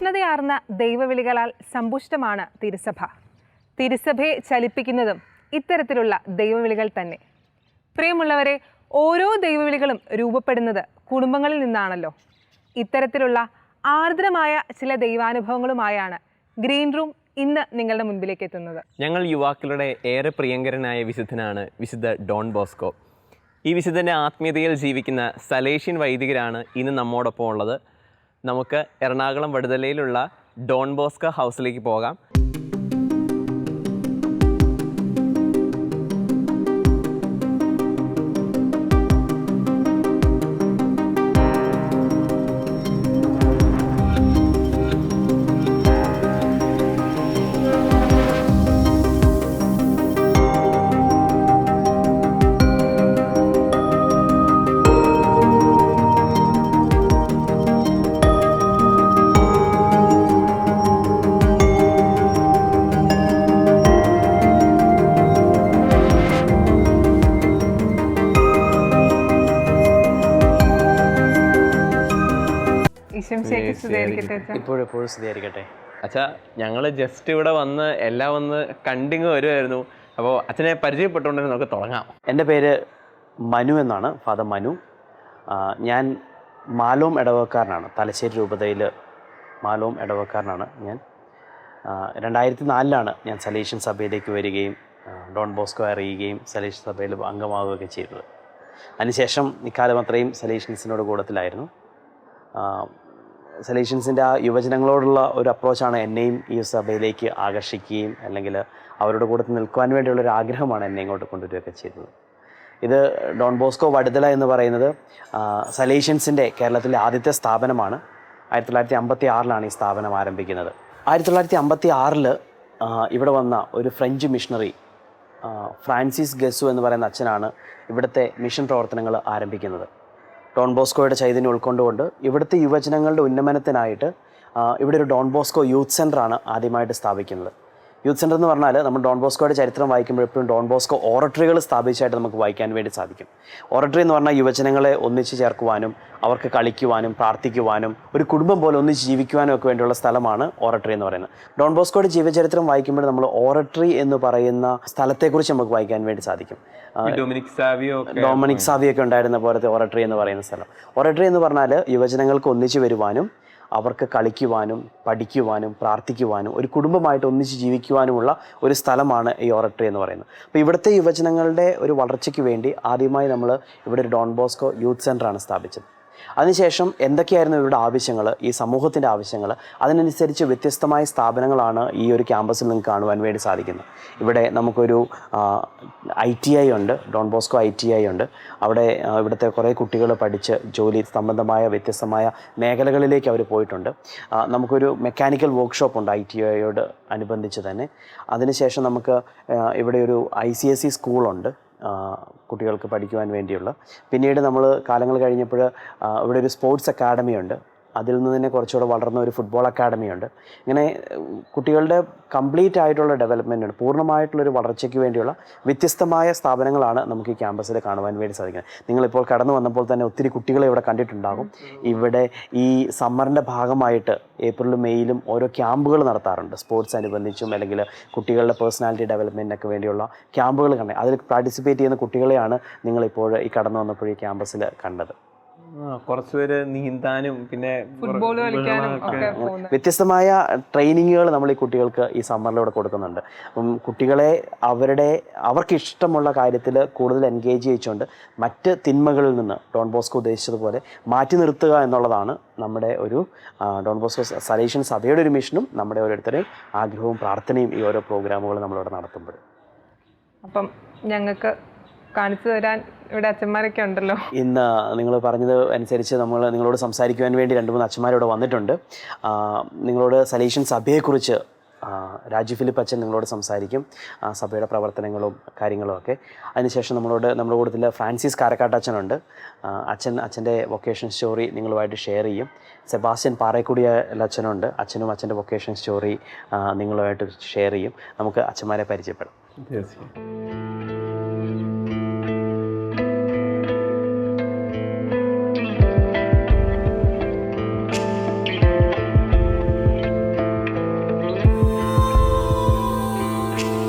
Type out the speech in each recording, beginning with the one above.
തീക്ഷ്ണതയാർന്ന ദൈവവിളികളാൽ സമ്പുഷ്ടമാണ് തിരുസഭ. തിരുസഭയെ ചലിപ്പിക്കുന്നതും ഇത്തരത്തിലുള്ള ദൈവവിളികൾ തന്നെ. പ്രിയമുള്ളവരെ, ഓരോ ദൈവവിളികളും രൂപപ്പെടുന്നത് കുടുംബങ്ങളിൽ നിന്നാണല്ലോ. ഇത്തരത്തിലുള്ള ആർദ്രമായ ചില ദൈവാനുഭവങ്ങളുമായാണ് ഗ്രീൻ റൂം ഇന്ന് നിങ്ങളുടെ മുൻപിലേക്ക് എത്തുന്നത്. ഞങ്ങൾ യുവാക്കളുടെ ഏറെ പ്രിയങ്കരനായ വിശുദ്ധനാണ് വിശുദ്ധ ഡോൺ ബോസ്കോ. ഈ വിശുദ്ധൻ്റെ ആത്മീയതയിൽ ജീവിക്കുന്ന സലേഷ്യൻ വൈദികരാണ് ഇന്ന് നമ്മോടൊപ്പം ഉള്ളത്. നമുക്ക് എറണാകുളം വടുതലയിലുള്ള ഡോൺ ബോസ്കോ ഹൗസിലേക്ക് പോകാം. ഇപ്പോഴെപ്പോഴും സ്തുതിയായിരിക്കട്ടെ. അച്ഛാ, ഞങ്ങൾ ജസ്റ്റ് ഇവിടെ വന്ന് എല്ലാം ഒന്ന് കണ്ടിങ് വരുമായിരുന്നു. അപ്പോൾ അച്ഛനെ പരിചയപ്പെട്ടുകൊണ്ട് നമുക്ക് തുടങ്ങാം. എൻ്റെ പേര് മനു എന്നാണ്, ഫാദർ മനു. ഞാൻ മാലോം ഇടവക്കാരനാണ്. തലശ്ശേരി രൂപതയിൽ മാലോം ഇടവക്കാരനാണ് ഞാൻ. 2004 ഞാൻ സലേഷ്യൻ സഭയിലേക്ക് വരികയും ഡോൺ ബോസ്കോ അറിയുകയും സലേഷ്യൻ സഭയിൽ അംഗമാവുകയൊക്കെ ചെയ്തത്. അതിനുശേഷം ഇക്കാലം അത്രയും സലേഷ്യൻസിനോട് കൂടത്തിലായിരുന്നു. സലേഷ്യൻസിൻ്റെ ആ യുവജനങ്ങളോടുള്ള ഒരു അപ്രോച്ചാണ് എന്നെയും ഈ സഭയിലേക്ക് ആകർഷിക്കുകയും അല്ലെങ്കിൽ അവരുടെ കൂടെ നിൽക്കുവാൻ വേണ്ടിയുള്ളൊരു ആഗ്രഹമാണ് എന്നെ ഇങ്ങോട്ട് കൊണ്ടുവരികയൊക്കെ ചെയ്തത്. ഇത് ഡോൺ ബോസ്കോ വടുതല എന്ന് പറയുന്നത് സലേഷ്യൻസിൻ്റെ കേരളത്തിലെ ആദ്യത്തെ സ്ഥാപനമാണ്. 1956 ഈ സ്ഥാപനം ആരംഭിക്കുന്നത്. 1956 ഇവിടെ വന്ന ഒരു ഫ്രഞ്ച് മിഷണറി ഫ്രാൻസിസ് ഗസു എന്ന് പറയുന്ന അച്ഛനാണ് ഇവിടുത്തെ മിഷൻ പ്രവർത്തനങ്ങൾ ആരംഭിക്കുന്നത്. ഡോൺ ബോസ്കോയുടെ ചൈതന്യം ഉൾക്കൊണ്ടുകൊണ്ട് ഇവിടുത്തെ യുവജനങ്ങളുടെ ഉന്നമനത്തിനായിട്ട് ഇവിടെ ഒരു ഡോൺ ബോസ്കോ യൂത്ത് സെൻ്ററാണ് ആദ്യമായിട്ട് സ്ഥാപിക്കുന്നത്. യൂത്ത് സെൻ്റർ എന്ന് പറഞ്ഞാൽ നമ്മൾ ഡോൺ ബോസ്കോയുടെ ചരിത്രം വായിക്കുമ്പോൾ എപ്പോഴും ഡോൺ ബോസ്കോ ഓറട്ടറികൾ സ്ഥാപിച്ചായിട്ട് നമുക്ക് വായിക്കാൻ വേണ്ടി സാധിക്കും. ഓറട്ടറി എന്ന് പറഞ്ഞാൽ യുവജനങ്ങളെ ഒന്നിച്ച് ചേർക്കുവാനും അവർക്ക് കളിക്കുവാനും പ്രാർത്ഥിക്കുവാനും ഒരു കുടുംബം പോലെ ഒന്നിച്ച് ജീവിക്കുവാനും ഒക്കെ വേണ്ടിയുള്ള സ്ഥലമാണ് ഓറട്ടറി എന്ന് പറയുന്നത്. ഡോൺ ബോസ്കോയുടെ ജീവചരിത്രം വായിക്കുമ്പോൾ നമ്മൾ ഓറട്ടറി എന്ന് പറയുന്ന സ്ഥലത്തെക്കുറിച്ച് നമുക്ക് വായിക്കാൻ വേണ്ടി സാധിക്കും. ഡൊമിനിക് സാവിയൊക്കെ ഉണ്ടായിരുന്ന പോലത്തെ ഓറട്ടറി എന്ന് പറയുന്ന സ്ഥലം. ഓറട്ടറി എന്ന് പറഞ്ഞാൽ യുവജനങ്ങൾക്ക് ഒന്നിച്ച് വരുവാനും അവർക്ക് കളിക്കുവാനും പഠിക്കുവാനും പ്രാർത്ഥിക്കുവാനും ഒരു കുടുംബമായിട്ട് ഒന്നിച്ച് ജീവിക്കുവാനുമുള്ള ഒരു സ്ഥലമാണ് ഈ ഓറട്ടറി എന്ന് പറയുന്നത്. അപ്പോൾ ഇവിടുത്തെ യുവജനങ്ങളുടെ ഒരു വളർച്ചയ്ക്ക് വേണ്ടി ആദ്യമായി നമ്മൾ ഇവിടെ ഒരു ഡോൺ ബോസ്കോ യൂത്ത് സെൻ്ററാണ് സ്ഥാപിച്ചത്. അതിനുശേഷം എന്തൊക്കെയായിരുന്നു ഇവരുടെ ആവശ്യങ്ങൾ, ഈ സമൂഹത്തിൻ്റെ ആവശ്യങ്ങൾ, അതിനനുസരിച്ച് വ്യത്യസ്തമായ സ്ഥാപനങ്ങളാണ് ഈ ഒരു ക്യാമ്പസിൽ നിങ്ങൾക്ക് കാണുവാൻ വേണ്ടി സാധിക്കുന്നത്. ഇവിടെ നമുക്കൊരു ITI ഉണ്ട്, ഡോൺ ബോസ്കോ ITI ഉണ്ട്. അവിടെ ഇവിടുത്തെ കുറേ കുട്ടികൾ പഠിച്ച് ജോലി സംബന്ധമായ വ്യത്യസ്തമായ മേഖലകളിലേക്ക് അവർ പോയിട്ടുണ്ട്. നമുക്കൊരു മെക്കാനിക്കൽ വർക്ക്ഷോപ്പ് ഉണ്ട് ITIയോട് അനുബന്ധിച്ച് തന്നെ. അതിനുശേഷം നമുക്ക് ഇവിടെ ഒരു ICSE സ്കൂളുണ്ട് കുട്ടികൾക്ക് പഠിക്കുവാൻ വേണ്ടിയുള്ള. പിന്നീട് നമ്മൾ കാലങ്ങൾ കഴിഞ്ഞപ്പോൾ ഇവിടെ ഒരു സ്പോർട്സ് അക്കാഡമി ഉണ്ട്. അതിൽ നിന്ന് തന്നെ കുറച്ചുകൂടെ വളർന്ന ഒരു ഫുട്ബോൾ അക്കാഡമി ഉണ്ട്. ഇങ്ങനെ കുട്ടികളുടെ കംപ്ലീറ്റ് ആയിട്ടുള്ള ഡെവലപ്മെൻറ്റാണ്, പൂർണ്ണമായിട്ടുള്ളൊരു വളർച്ചയ്ക്ക് വേണ്ടിയുള്ള വ്യത്യസ്തമായ സ്ഥാപനങ്ങളാണ് നമുക്ക് ഈ ക്യാമ്പസിൽ കാണുവാൻ വേണ്ടി സാധിക്കുന്നത്. നിങ്ങളിപ്പോൾ കടന്നു വന്നപ്പോൾ തന്നെ ഒത്തിരി കുട്ടികളെ ഇവിടെ കണ്ടിട്ടുണ്ടാകും. ഇവിടെ ഈ സമ്മറിൻ്റെ ഭാഗമായിട്ട് ഏപ്രിലും മെയ്യിലും ഓരോ ക്യാമ്പുകൾ നടത്താറുണ്ട്. സ്പോർട്സ് അനുബന്ധിച്ചും അല്ലെങ്കിൽ കുട്ടികളുടെ പേഴ്സണാലിറ്റി ഡെവലപ്മെൻറ്റിനൊക്കെ വേണ്ടിയുള്ള ക്യാമ്പുകൾ കണ്ടത്. അതിൽ പാർട്ടിസിപ്പേറ്റ് ചെയ്യുന്ന കുട്ടികളെയാണ് നിങ്ങളിപ്പോൾ ഈ കടന്നു വന്നപ്പോൾ ഈ ക്യാമ്പസിൽ കണ്ടത്. കുറച്ചുപേര് നീന്താനും പിന്നെ ഫുട്ബോൾ കളിക്കാനും വ്യത്യസ്തമായ ട്രെയിനിങ്ങുകൾ നമ്മൾ ഈ കുട്ടികൾക്ക് ഈ സമ്മറിലൂടെ കൊടുക്കുന്നുണ്ട്. കുട്ടികളെ അവർക്ക് ഇഷ്ടമുള്ള കാര്യത്തിൽ കൂടുതൽ എൻഗേജ് ചെയ്യിച്ചുകൊണ്ട് മറ്റ് തിന്മകളിൽ നിന്ന് ഡോൺ ബോസ്കോ ഉദ്ദേശിച്ചതുപോലെ മാറ്റി നിർത്തുക എന്നുള്ളതാണ് നമ്മുടെ ഒരു ഡോൺ ബോസ്കോ സലേഷ്യൻ സഭയുടെ ഒരു മിഷനും നമ്മുടെ ഓരോരുത്തരുടെയും ആഗ്രഹവും പ്രാർത്ഥനയും ഈ ഓരോ പ്രോഗ്രാമുകൾ നമ്മളിവിടെ നടത്തുമ്പോൾ. അപ്പം ഞങ്ങൾക്ക് കാണിച്ചു തരാൻ ഇവിടെ അച്ഛന്മാരൊക്കെ ഉണ്ടല്ലോ. ഇന്ന് നിങ്ങൾ പറഞ്ഞത് അനുസരിച്ച് നിങ്ങളോട് സംസാരിക്കുവാൻ വേണ്ടി 2-3 അച്ഛന്മാരിവിടെ വന്നിട്ടുണ്ട്. നിങ്ങളോട് സലേഷ്യൻ സഭയെക്കുറിച്ച് രാജു ഫിലിപ്പ് അച്ഛൻ നിങ്ങളോട് സംസാരിക്കും, സഭയുടെ പ്രവർത്തനങ്ങളും കാര്യങ്ങളും ഒക്കെ. അതിനുശേഷം നമ്മുടെ കൂട്ടത്തിൽ ഫ്രാൻസിസ് കാരക്കാട്ടച്ഛനുണ്ട്. അച്ഛൻ്റെ വൊക്കേഷൻ സ്റ്റോറി നിങ്ങളുമായിട്ട് ഷെയർ ചെയ്യും. സെബാസ്റ്റ്യൻ പാറേക്കുടിയ അച്ഛനുണ്ട്. അച്ഛനും അച്ഛൻ്റെ വൊക്കേഷൻ സ്റ്റോറി നിങ്ങളുമായിട്ട് ഷെയർ ചെയ്യും. നമുക്ക് അച്ഛന്മാരെ പരിചയപ്പെടാം.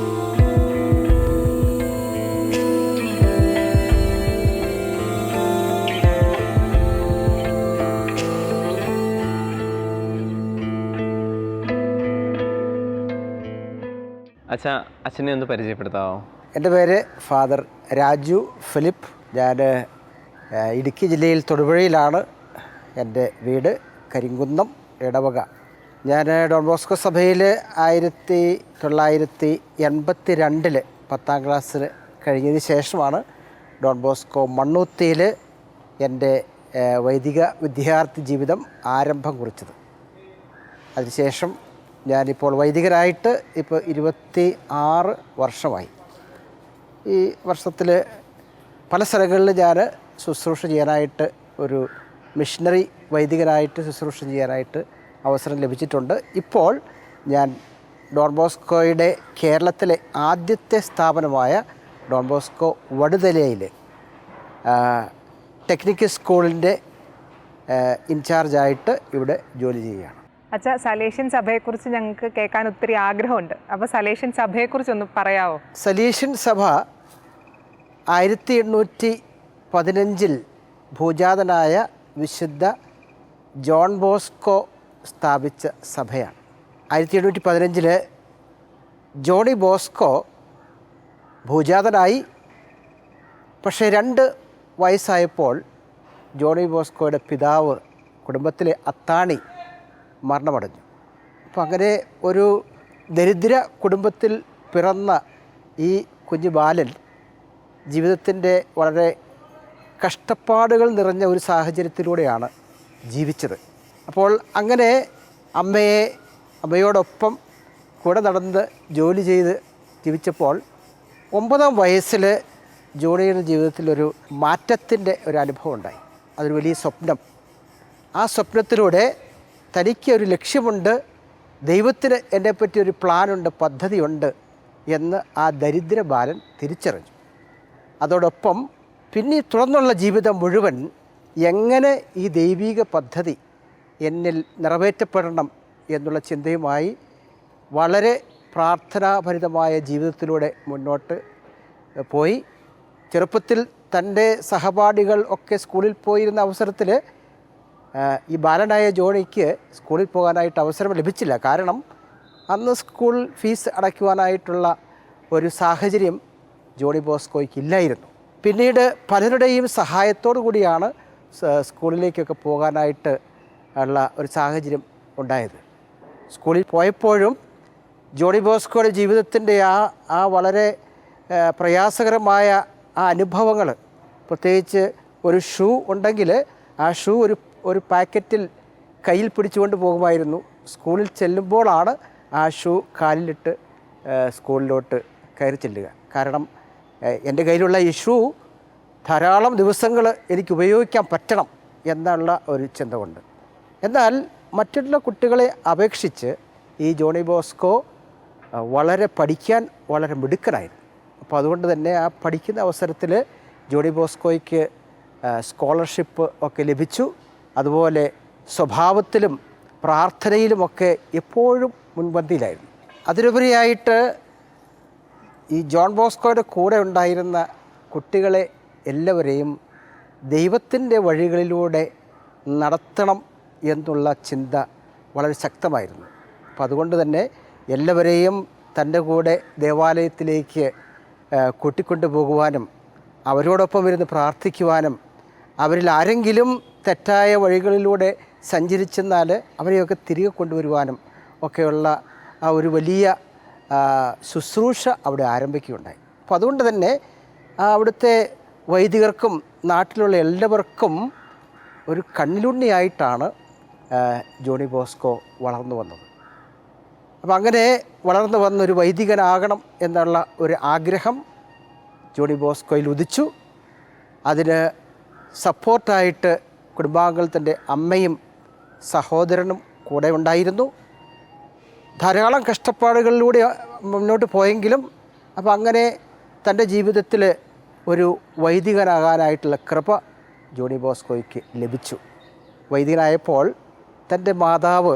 അച്ഛനെ ഒന്ന് പരിചയപ്പെടുത്താമോ? എൻ്റെ പേര് ഫാദർ രാജു ഫിലിപ്പ്. ഞാൻ ഇടുക്കി ജില്ലയിൽ തൊടുപുഴയിലാണ് എൻ്റെ വീട്, കരിങ്കുന്നം ഇടവക. ഞാൻ ഡോൺ ബോസ്കോ സഭയിൽ 1982 10ാം ക്ലാസ്സിൽ കഴിഞ്ഞതിന് ശേഷമാണ് ഡോൺ ബോസ്കോ മണ്ണൂത്തിയിൽ എൻ്റെ വൈദിക വിദ്യാർത്ഥി ജീവിതം ആരംഭം കുറിച്ചത്. അതിനുശേഷം ഞാനിപ്പോൾ വൈദികനായിട്ട് ഇപ്പോൾ 26 വർഷമായി. ഈ വർഷത്തിൽ പല സ്ഥലങ്ങളിൽ ഞാൻ ശുശ്രൂഷ ചെയ്യാനായിട്ട്, ഒരു മിഷണറി വൈദികനായിട്ട് ശുശ്രൂഷ ചെയ്യാനായിട്ട് അവസരം ലഭിച്ചിട്ടുണ്ട്. ഇപ്പോൾ ഞാൻ ഡോൺ ബോസ്കോയുടെ കേരളത്തിലെ ആദ്യത്തെ സ്ഥാപനമായ ഡോൺ ബോസ്കോ വടുതലയിൽ ടെക്നിക്കൽ സ്കൂളിൻ്റെ ഇൻചാർജായിട്ട് ഇവിടെ ജോലി ചെയ്യുകയാണ്. അച്ഛാ, സലേഷ്യൻ സഭയെക്കുറിച്ച് ഞങ്ങൾക്ക് കേൾക്കാൻ ഒത്തിരി ആഗ്രഹമുണ്ട്. അപ്പോൾ സലേഷ്യൻ സഭയെക്കുറിച്ചൊന്ന് പറയാമോ? സലേഷ്യൻ സഭ 1815 ഭൂജാതനായ വിശുദ്ധ ജോൺ ബോസ്കോ സ്ഥാപിച്ച സഭയാണ്. 1815 ജോണി ബോസ്കോ ഭൂജാതനായി. പക്ഷേ 2 വയസ്സായപ്പോൾ ജോണി ബോസ്കോയുടെ പിതാവ്, കുടുംബത്തിലെ അത്താണി, മരണമടഞ്ഞു. അപ്പം അങ്ങനെ ഒരു ദരിദ്ര കുടുംബത്തിൽ പിറന്ന ഈ കുഞ്ഞു ബാലൻ ജീവിതത്തിൻ്റെ വളരെ കഷ്ടപ്പാടുകൾ നിറഞ്ഞ ഒരു സാഹചര്യത്തിലൂടെയാണ് ജീവിച്ചത്. അപ്പോൾ അങ്ങനെ അമ്മയോടൊപ്പം കൂടെ നടന്ന് ജോലി ചെയ്ത് ജീവിച്ചപ്പോൾ 9ാം വയസ്സിൽ ജോണിയുടെ ജീവിതത്തിൽ ഒരു മാറ്റത്തിൻ്റെ ഒരു അനുഭവം ഉണ്ടായി. അതൊരു വലിയ സ്വപ്നം. ആ സ്വപ്നത്തിലൂടെ തനിക്ക് ഒരു ലക്ഷ്യമുണ്ട്, ദൈവത്തിന് എന്നെപ്പറ്റി ഒരു പ്ലാനുണ്ട്, പദ്ധതിയുണ്ട് എന്ന് ആ ദരിദ്ര ബാലൻ തിരിച്ചറിഞ്ഞു. അതോടൊപ്പം പിന്നെ തുടർന്നുള്ള ജീവിതം മുഴുവൻ എങ്ങനെ ഈ ദൈവിക പദ്ധതി എന്നിൽ നിറവേറ്റപ്പെടണം എന്നുള്ള ചിന്തയുമായി വളരെ പ്രാർത്ഥനാഭരിതമായ ജീവിതത്തിലൂടെ മുന്നോട്ട് പോയി. ചെറുപ്പത്തിൽ തൻ്റെ സഹപാഠികൾ ഒക്കെ സ്കൂളിൽ പോയിരുന്ന അവസരത്തിൽ ഈ ബാലനായ ജോണിക്ക് സ്കൂളിൽ പോകാനായിട്ട് അവസരം ലഭിച്ചില്ല. കാരണം അന്ന് സ്കൂൾ ഫീസ് അടയ്ക്കുവാനായിട്ടുള്ള ഒരു സാഹചര്യം ജോണി ബോസ്കോയ്ക്ക് ഇല്ലായിരുന്നു. പിന്നീട് പലരുടെയും സഹായത്തോടു കൂടിയാണ് സ്കൂളിലേക്കൊക്കെ പോകാനായിട്ട് ഉള്ള ഒരു സാഹചര്യം ഉണ്ടായത്. സ്കൂളിൽ പോയപ്പോഴും ജോണി ബോസ്കോയുടെ ജീവിതത്തിൻ്റെ ആ വളരെ പ്രയാസകരമായ ആ അനുഭവങ്ങൾ, പ്രത്യേകിച്ച് ഒരു ഷൂ ഉണ്ടെങ്കിൽ ആ ഷൂ ഒരു പാക്കറ്റിൽ കയ്യിൽ പിടിച്ചുകൊണ്ട് പോകുമായിരുന്നു. സ്കൂളിൽ ചെല്ലുമ്പോഴാണ് ആ ഷൂ കാലിലിട്ട് സ്കൂളിലോട്ട് കയറി ചെല്ലുക. കാരണം എൻ്റെ കയ്യിലുള്ള ഈ ഷൂ ധാരാളം ദിവസങ്ങൾ എനിക്ക് ഉപയോഗിക്കാൻ പറ്റണം എന്നുള്ള ഒരു ചിന്ത കൊണ്ട്. എന്നാൽ മറ്റുള്ള കുട്ടികളെ അപേക്ഷിച്ച് ഈ ജോണി ബോസ്കോ പഠിക്കാൻ വളരെ മിടുക്കനായിരുന്നു. അപ്പോൾ അതുകൊണ്ട് തന്നെ ആ പഠിക്കുന്ന അവസരത്തിൽ ജോണി ബോസ്കോയ്ക്ക് സ്കോളർഷിപ്പ് ഒക്കെ ലഭിച്ചു. അതുപോലെ സ്വഭാവത്തിലും പ്രാർത്ഥനയിലുമൊക്കെ എപ്പോഴും മുൻപന്തിയിലായിരുന്നു. അതിലുപരിയായിട്ട് ഈ ജോൺ ബോസ്കോയുടെ കൂടെ ഉണ്ടായിരുന്ന കുട്ടികളെ എല്ലാവരെയും ദൈവത്തിൻ്റെ വഴികളിലൂടെ നടത്തണം എന്നുള്ള ചിന്ത വളരെ ശക്തമായിരുന്നു. അപ്പോൾ അതുകൊണ്ട് തന്നെ എല്ലാവരെയും തൻ്റെ കൂടെ ദേവാലയത്തിലേക്ക് കൂട്ടിക്കൊണ്ടു പോകുവാനും അവരോടൊപ്പം ഇരുന്ന് പ്രാർത്ഥിക്കുവാനും അവരിൽ ആരെങ്കിലും തെറ്റായ വഴികളിലൂടെ സഞ്ചരിച്ചെന്നാൽ അവരെയൊക്കെ തിരികെ കൊണ്ടുവരുവാനും ഒക്കെയുള്ള ആ ഒരു വലിയ ശുശ്രൂഷ അവിടെ ആരംഭിക്കുകയുണ്ടായി. അപ്പോൾ അതുകൊണ്ട് തന്നെ അവിടുത്തെ വൈദികർക്കും നാട്ടിലുള്ള എല്ലാവർക്കും ഒരു കണ്ണിലുണ്ണിയായിട്ടാണ് ജോണി ബോസ്കോ വളർന്നു വന്നത്. അപ്പം അങ്ങനെ വളർന്നു വന്നൊരു വൈദികനാകണം എന്നുള്ള ഒരു ആഗ്രഹം ജോണി ബോസ്കോയിൽ ഉദിച്ചു. അതിന് സപ്പോർട്ടായിട്ട് കുടുംബാംഗത്തിൻ്റെ അമ്മയും സഹോദരനും കൂടെ ഉണ്ടായിരുന്നു. ധാരാളം കഷ്ടപ്പാടുകളിലൂടെ മുന്നോട്ട് പോയെങ്കിലും അപ്പം അങ്ങനെ തൻ്റെ ജീവിതത്തിൽ ഒരു വൈദികനാകാനായിട്ടുള്ള കൃപ ജോണി ബോസ്കോയ്ക്ക് ലഭിച്ചു. വൈദികനായപ്പോൾ തൻ്റെ മാതാവ്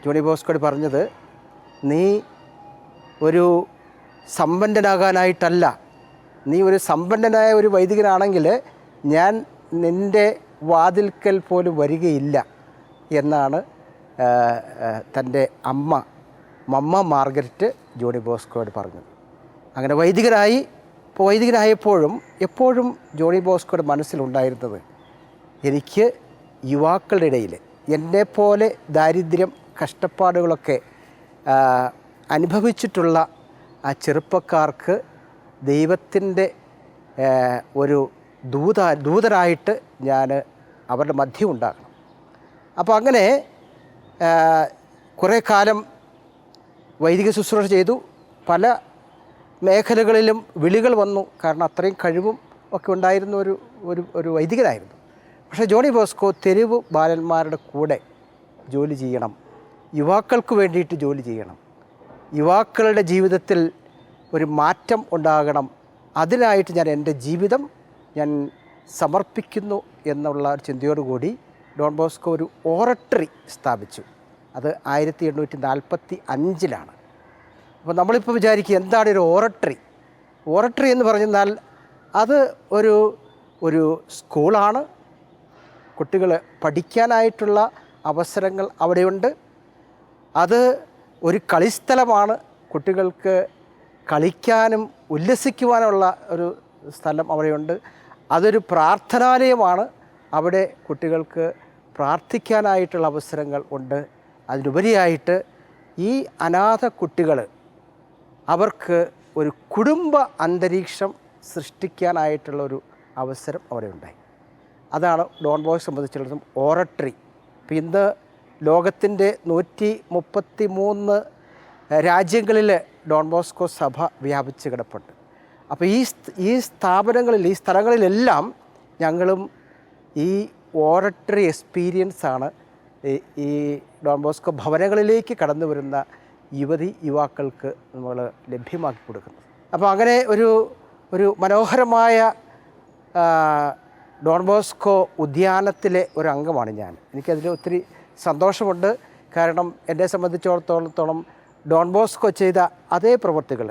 ജോണി ബോസ്കോയോട് പറഞ്ഞത്, നീ ഒരു സമ്പന്നനാകാനായിട്ടല്ല, നീ ഒരു സമ്പന്നനായ ഒരു വൈദികനാണെങ്കിൽ ഞാൻ നിൻ്റെ വാതിൽക്കൽ പോലും വരികയില്ല എന്നാണ് തൻ്റെ മമ്മ മാർഗരറ്റ് ജോണി ബോസ്കോയോട് പറഞ്ഞത്. അങ്ങനെ വൈദികനായപ്പോഴും എപ്പോഴും ജോണി ബോസ്കോയുടെ മനസ്സിലുണ്ടായിരുന്നത് എനിക്ക് യുവാക്കളുടെ ഇടയിൽ എന്നെപ്പോലെ ദാരിദ്ര്യം കഷ്ടപ്പാടുകളൊക്കെ അനുഭവിച്ചിട്ടുള്ള ആ ചെറുപ്പക്കാർക്ക് ദൈവത്തിൻ്റെ ഒരു ദൂതനായിട്ട് ഞാൻ അവരുടെ മധ്യം ഉണ്ടാകണം. അപ്പോൾ അങ്ങനെ കുറേ കാലം വൈദിക ശുശ്രൂഷ ചെയ്തു. പല മേഖലകളിലും വിളികൾ വന്നു. കാരണം അത്രയും കഴിവും ഒക്കെ ഉണ്ടായിരുന്ന ഒരു വൈദികനായിരുന്നു. പക്ഷേ ജോണി ബോസ്കോ തെരുവ് ബാലന്മാരുടെ കൂടെ ജോലി ചെയ്യണം, യുവാക്കൾക്ക് വേണ്ടിയിട്ട് ജോലി ചെയ്യണം, യുവാക്കളുടെ ജീവിതത്തിൽ ഒരു മാറ്റം ഉണ്ടാകണം, അതിനായിട്ട് ഞാൻ എൻ്റെ ജീവിതം ഞാൻ സമർപ്പിക്കുന്നു എന്നുള്ള ഒരു ചിന്തയോടുകൂടി ഡോൺ ബോസ്കോ ഒരു ഓറട്ടറി സ്ഥാപിച്ചു. അത് 1845 അപ്പോൾ നമ്മളിപ്പോൾ വിചാരിക്കുക എന്താണ് ഒരു ഓറട്ടറി എന്ന് പറഞ്ഞാൽ അത് ഒരു സ്കൂളാണ്. കുട്ടികൾ പഠിക്കാനായിട്ടുള്ള അവസരങ്ങൾ അവിടെയുണ്ട്. അത് ഒരു കളിസ്ഥലമാണ്. കുട്ടികൾക്ക് കളിക്കാനും ഉല്ലസിക്കുവാനുള്ള ഒരു സ്ഥലം അവിടെയുണ്ട്. അതൊരു പ്രാർത്ഥനാലയമാണ്. അവിടെ കുട്ടികൾക്ക് പ്രാർത്ഥിക്കാനായിട്ടുള്ള അവസരങ്ങൾ ഉണ്ട്. അതിനുപരിയായിട്ട് ഈ അനാഥ കുട്ടികൾ അവർക്ക് ഒരു കുടുംബ അന്തരീക്ഷം സൃഷ്ടിക്കാനായിട്ടുള്ളൊരു അവസരം അവിടെ ഉണ്ടായി. അതാണ് ഡോൺ ബോസ്കോയെ സംബന്ധിച്ചിടത്തോളം ഓറട്ടറി. ഇപ്പോൾ ഇന്ന് ലോകത്തിൻ്റെ 133 രാജ്യങ്ങളിൽ ഡോൺ ബോസ്കോ സഭ വ്യാപിച്ച് കിടപ്പുണ്ട്. അപ്പോൾ ഈ സ്ഥാപനങ്ങളിൽ ഈ സ്ഥലങ്ങളിലെല്ലാം ഞങ്ങളും ഈ ഓറട്ടറി എക്സ്പീരിയൻസാണ് ഈ ഡോൺ ബോസ്കോ ഭവനങ്ങളിലേക്ക് കടന്നു വരുന്ന യുവാക്കൾക്ക് നമ്മൾ ലഭ്യമാക്കി കൊടുക്കുന്നത്. അപ്പോൾ അങ്ങനെ ഒരു മനോഹരമായ ഡോൺ ബോസ്കോ ഉദ്യാനത്തിലെ ഒരു അംഗമാണ് ഞാൻ. എനിക്കതിൽ ഒത്തിരി സന്തോഷമുണ്ട്. കാരണം എന്നെ സംബന്ധിച്ചിടത്തോളം ഡോൺ ബോസ്കോ ചെയ്ത അതേ പ്രവൃത്തികൾ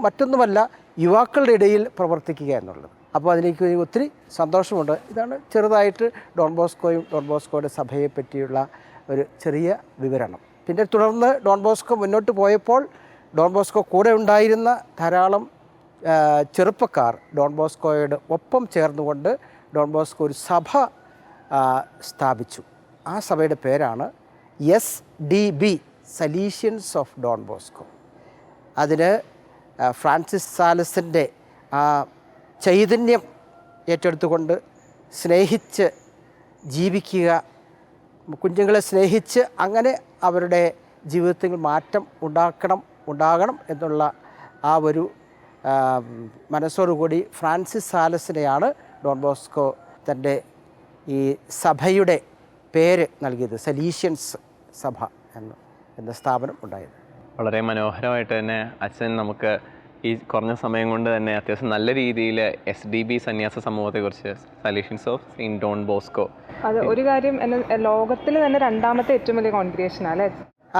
മറ്റൊന്നുമല്ല യുവാക്കളുടെ ഇടയിൽ പ്രവർത്തിക്കുക എന്നുള്ളത്. അപ്പോൾ അതിലേക്ക് ഒത്തിരി സന്തോഷമുണ്ട്. ഇതാണ് ചെറുതായിട്ട് ഡോൺ ബോസ്കോയും ഡോൺ ബോസ്കോയുടെ സഭയെ പറ്റിയുള്ള ഒരു ചെറിയ വിവരണം. പിന്നെ തുടർന്ന് ഡോൺ ബോസ്കോ മുന്നോട്ട് പോയപ്പോൾ ഡോൺ ബോസ്കോ കൂടെ ഉണ്ടായിരുന്ന ധാരാളം ചെറുപ്പക്കാർ ഡോൺ ബോസ്കോയോട് ഒപ്പം ചേർന്നുകൊണ്ട് ഡോൺ ബോസ്കോ ഒരു സഭ സ്ഥാപിച്ചു. ആ സഭയുടെ പേരാണ് SDB, സലീഷ്യൻസ് ഓഫ് ഡോൺ ബോസ്കോ. അതിന് ഫ്രാൻസിസ് സാലസിൻ്റെ ആ ചൈതന്യം ഏറ്റെടുത്തുകൊണ്ട് സ്നേഹിച്ച് ജീവിക്കുക, കുഞ്ഞുങ്ങളെ സ്നേഹിച്ച് അങ്ങനെ അവരുടെ ജീവിതത്തിൽ മാറ്റം ഉണ്ടാകണം എന്നുള്ള ആ ഒരു മനസ്സോടുകൂടി ഫ്രാൻസിസ് സാലസിനെയാണ് ഡോൺ ബോസ്കോ തൻ്റെ ഈ സഭയുടെ പേര് നൽകിയത്, സലീഷ്യൻസ് സഭ എന്ന സ്ഥാപനം ഉണ്ടായത്. വളരെ മനോഹരമായിട്ട് തന്നെ അച്ഛൻ നമുക്ക് ഈ കുറഞ്ഞ സമയം കൊണ്ട് തന്നെ അത്യാവശ്യം നല്ല രീതിയിൽ SDB സന്യാസ സമൂഹത്തെക്കുറിച്ച്, സലീഷ്യൻസ് ഓഫ് സെയിൻറ്റ് ഡോൺ ബോസ്കോ, അത് ഒരു കാര്യം ലോകത്തിൽ തന്നെ രണ്ടാമത്തെ ഏറ്റവും വലിയ കോൺഗ്രിഗേഷൻ അല്ലേ?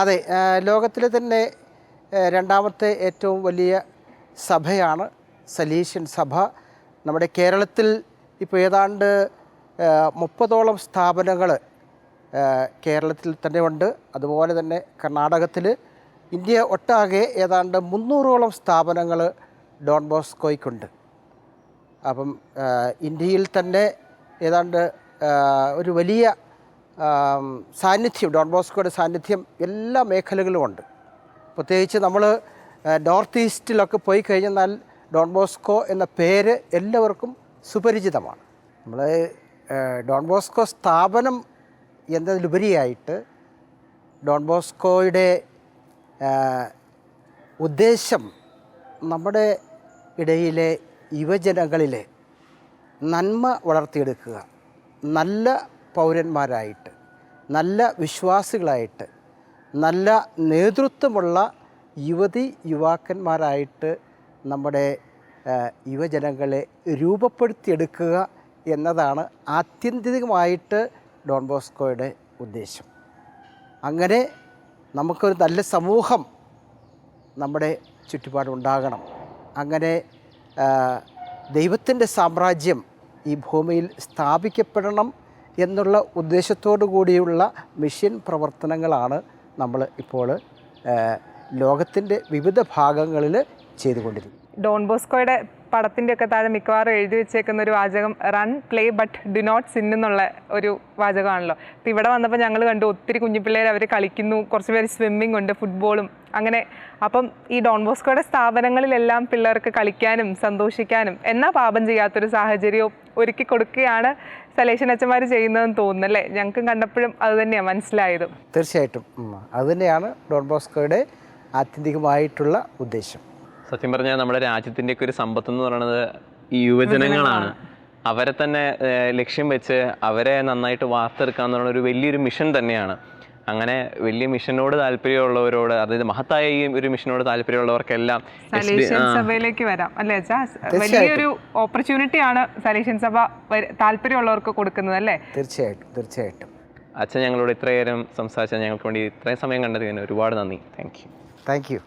അതെ, ലോകത്തിലെ തന്നെ രണ്ടാമത്തെ ഏറ്റവും വലിയ സഭയാണ് സലീഷ്യൻ സഭ. നമ്മുടെ കേരളത്തിൽ ഇപ്പോൾ ഏതാണ്ട് 30ഓളം സ്ഥാപനങ്ങൾ കേരളത്തിൽ തന്നെ ഉണ്ട്. അതുപോലെ തന്നെ കർണാടകത്തിൽ, ഇന്ത്യ ഒട്ടാകെ ഏതാണ്ട് 300ഓളം സ്ഥാപനങ്ങൾ ഡോൺ ബോസ്കോയ്ക്കുണ്ട്. അപ്പം ഇന്ത്യയിൽ തന്നെ ഏതാണ്ട് ഒരു വലിയ സാന്നിധ്യം, ഡോൺ ബോസ്കോയുടെ സാന്നിധ്യം എല്ലാ മേഖലകളിലും ഉണ്ട്. പ്രത്യേകിച്ച് നമ്മൾ നോർത്ത് ഈസ്റ്റിലൊക്കെ പോയി കഴിഞ്ഞാൽ ഡോൺ ബോസ്കോ എന്ന പേര് എല്ലാവർക്കും സുപരിചിതമാണ്. നമ്മൾ ഡോൺ ബോസ്കോ സ്ഥാപനം എന്നതിലുപരിയായിട്ട് ഡോൺ ബോസ്കോയുടെ ഉദ്ദേശം നമ്മുടെ ഇടയിലെ യുവജനങ്ങളിലെ നന്മ വളർത്തിയെടുക്കുക, നല്ല പൗരന്മാരായിട്ട്, നല്ല വിശ്വാസികളായിട്ട്, നല്ല നേതൃത്വമുള്ള യുവാക്കന്മാരായിട്ട് നമ്മുടെ യുവജനങ്ങളെ രൂപപ്പെടുത്തിയെടുക്കുക എന്നതാണ് ആത്യന്തികമായിട്ട് ഡോൺ ബോസ്കോയുടെ ഉദ്ദേശം. അങ്ങനെ നമുക്കൊരു നല്ല സമൂഹം നമ്മുടെ ചുറ്റുപാടുണ്ടാകണം. അങ്ങനെ ദൈവത്തിൻ്റെ സാമ്രാജ്യം ഈ ഭൂമിയിൽ സ്ഥാപിക്കപ്പെടണം എന്നുള്ള ഉദ്ദേശത്തോടു കൂടിയുള്ള മിഷൻ പ്രവർത്തനങ്ങളാണ് നമ്മൾ ഇപ്പോൾ ലോകത്തിൻ്റെ വിവിധ ഭാഗങ്ങളിൽ ചെയ്തുകൊണ്ടിരിക്കും. ഡോൺ ബോസ്കോയുടെ പടത്തിൻ്റെ ഒക്കെ താഴെ മിക്കവാറും എഴുതി വെച്ചേക്കുന്ന ഒരു വാചകം run play but do not sin എന്നുള്ള ഒരു വാചകമാണല്ലോ. അപ്പോൾ ഇവിടെ വന്നപ്പോൾ ഞങ്ങൾ കണ്ടു ഒത്തിരി കുഞ്ഞുപിള്ളേർ അവർ കളിക്കുന്നു, കുറച്ച് പേര് സ്വിമ്മിംഗ് ഉണ്ട്, ഫുട്ബോളും അങ്ങനെ. അപ്പം ഈ ഡോൺ ബോസ്കോയുടെ സ്ഥാപനങ്ങളിലെല്ലാം പിള്ളേർക്ക് കളിക്കാനും സന്തോഷിക്കാനും എന്നാൽ പാപം ചെയ്യാത്തൊരു സാഹചര്യവും ഒരുക്കി കൊടുക്കുകയാണ് സലേഷൻ അച്ഛന്മാർ ചെയ്യുന്നതെന്ന് തോന്നുന്നല്ലേ. ഞങ്ങൾക്കും കണ്ടപ്പോഴും അത് തന്നെയാണ് മനസ്സിലായത്. തീർച്ചയായിട്ടും അതുതന്നെയാണ് ഡോൺ ബോസ്കോയുടെ ആത്യന്തികമായിട്ടുള്ള ഉദ്ദേശം. സത്യം പറഞ്ഞാൽ നമ്മുടെ രാജ്യത്തിൻ്റെയൊക്കെ ഒരു സമ്പത്ത് എന്ന് പറയുന്നത് ഈ യുവജനങ്ങളാണ്. അവരെ തന്നെ ലക്ഷ്യം വെച്ച് അവരെ നന്നായിട്ട് വാർത്തെടുക്കുക എന്നുള്ള ഒരു വലിയൊരു മിഷൻ തന്നെയാണ്. അങ്ങനെ വലിയ മിഷനോട് താല്പര്യമുള്ളവരോട്, അതായത് മഹത്തായ ഈ ഒരു മിഷനോട് താല്പര്യമുള്ളവർക്കെല്ലാം സലേഷൻ സഭയിലേക്ക് വരാം അല്ലേ അച്ഛാ? വലിയൊരു ഓപ്പർച്യൂണിറ്റിയാണ് സലേഷൻ സഭ താല്പര്യമുള്ളവർക്ക് കൊടുക്കുന്നത് അല്ലേ? തീർച്ചയായിട്ടും തീർച്ചയായിട്ടും. അച്ഛൻ ഞങ്ങളോട് ഇത്രയേരം സംസാരിച്ചാൽ ഞങ്ങൾക്ക് വേണ്ടി ഇത്രയും സമയം കണ്ടതിന് ഒരുപാട് നന്ദി. Thank you.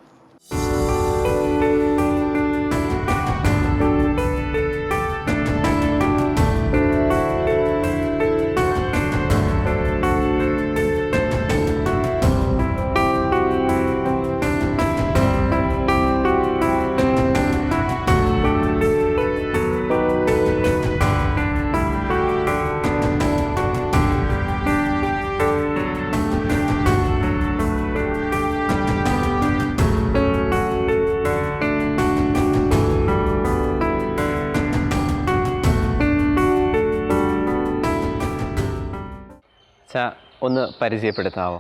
ഒന്ന് പരിചയപ്പെടുത്താവോ?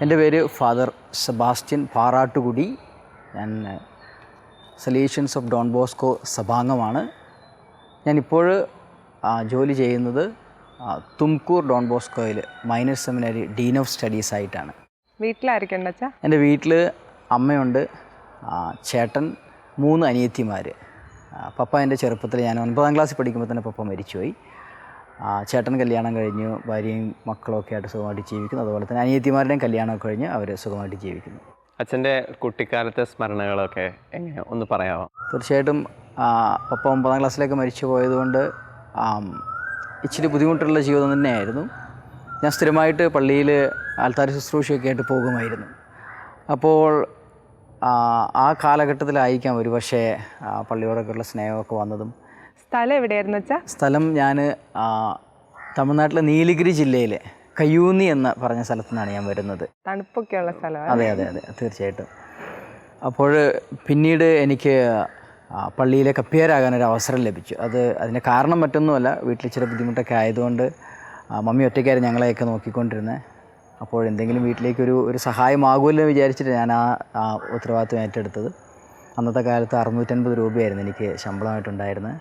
എൻ്റെ പേര് ഫാദർ സെബാസ്റ്റ്യൻ പാറാട്ടുകുടി. ഞാൻ സലേഷ്യൻസ് ഓഫ് ഡോൺ ബോസ്കോ സഭാംഗമാണ്. ഞാനിപ്പോൾ ജോലി ചെയ്യുന്നത് തുംകൂർ ഡോൺ ബോസ്കോയിൽ minor seminary dean of studies ആയിട്ടാണ്. വീട്ടിലായിരിക്കും അച്ഛാ? എൻ്റെ വീട്ടിൽ അമ്മയുണ്ട്, ചേട്ടൻ, 3 അനിയത്തിമാർ. പപ്പ എൻ്റെ ചെറുപ്പത്തിൽ, ഞാൻ 9ാം ക്ലാസ്സിൽ പഠിക്കുമ്പോൾ തന്നെ പപ്പ മരിച്ചുപോയി. ചേട്ടൻ കല്യാണം കഴിഞ്ഞു, ഭാര്യയും മക്കളൊക്കെ ആയിട്ട് സുഖമായിട്ട് ജീവിക്കുന്നു. അതുപോലെ തന്നെ അനിയത്തിമാരുടെയും കല്യാണമൊക്കെ കഴിഞ്ഞ് അവർ സുഖമായിട്ട് ജീവിക്കുന്നു. അച്ഛൻ്റെ കുട്ടിക്കാലത്തെ സ്മരണകളൊക്കെ എങ്ങനെ ഒന്ന് പറയാമോ? തീർച്ചയായിട്ടും. പപ്പ 9ാം ക്ലാസ്സിലേക്ക് മരിച്ചു പോയതുകൊണ്ട് ഇച്ചിരി ബുദ്ധിമുട്ടുള്ള ജീവിതം തന്നെയായിരുന്നു. ഞാൻ സ്ഥിരമായിട്ട് പള്ളിയിൽ ആൽത്താര ശുശ്രൂഷയൊക്കെ ആയിട്ട് പോകുമായിരുന്നു. അപ്പോൾ ആ കാലഘട്ടത്തിലായിരിക്കാം ഒരു പക്ഷേ പള്ളിയോടൊക്കെയുള്ള സ്നേഹമൊക്കെ വന്നതും. സ്ഥലം എവിടെയായിരുന്നു വെച്ചാ? സ്ഥലം ഞാൻ തമിഴ്നാട്ടിലെ നീലഗിരി ജില്ലയിലെ കയ്യൂന്നി എന്ന് പറഞ്ഞ സ്ഥലത്തു നിന്നാണ് ഞാൻ വരുന്നത്. തണുപ്പൊക്കെയുള്ള സ്ഥലം. അതെ തീർച്ചയായിട്ടും. അപ്പോൾ പിന്നീട് എനിക്ക് പള്ളിയിലെ കപ്പിയാരാകാനൊരു അവസരം ലഭിച്ചു. അതിന് കാരണം മറ്റൊന്നുമല്ല, വീട്ടിൽ ചില ബുദ്ധിമുട്ടൊക്കെ ആയതുകൊണ്ട് മമ്മി ഒറ്റയ്ക്കായിരുന്നു ഞങ്ങളെയൊക്കെ നോക്കിക്കൊണ്ടിരുന്നത്. അപ്പോൾ എന്തെങ്കിലും വീട്ടിലേക്കൊരു സഹായമാകുമല്ലോ എന്ന് വിചാരിച്ചിട്ട് ഞാൻ ആ ഉത്തരവാദിത്വം ഏറ്റെടുത്തത്. അന്നത്തെ കാലത്ത് 650 രൂപയായിരുന്നു എനിക്ക് ശമ്പളമായിട്ടുണ്ടായിരുന്നത്.